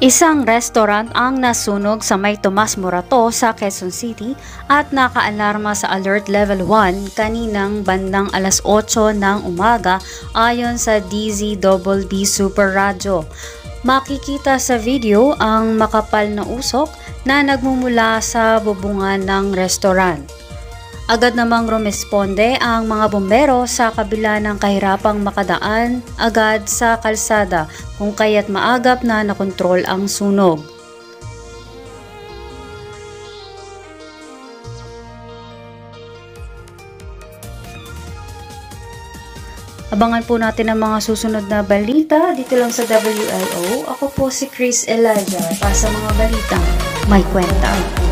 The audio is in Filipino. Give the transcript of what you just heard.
Isang restaurant ang nasunog sa May Tomas Morato sa Quezon City at nakaalarma sa Alert Level 1 kaninang bandang alas 8 ng umaga ayon sa DZBB Super Radio. Makikita sa video ang makapal na usok na nagmumula sa bubungan ng restaurant. Agad namang rumesponde ang mga bumbero sa kabila ng kahirapang makadaan agad sa kalsada kung kaya't maagap na nakontrol ang sunog. Abangan po natin ang mga susunod na balita dito lang sa WIO. Ako po si Chris Elijah para sa mga balitang may kwenta.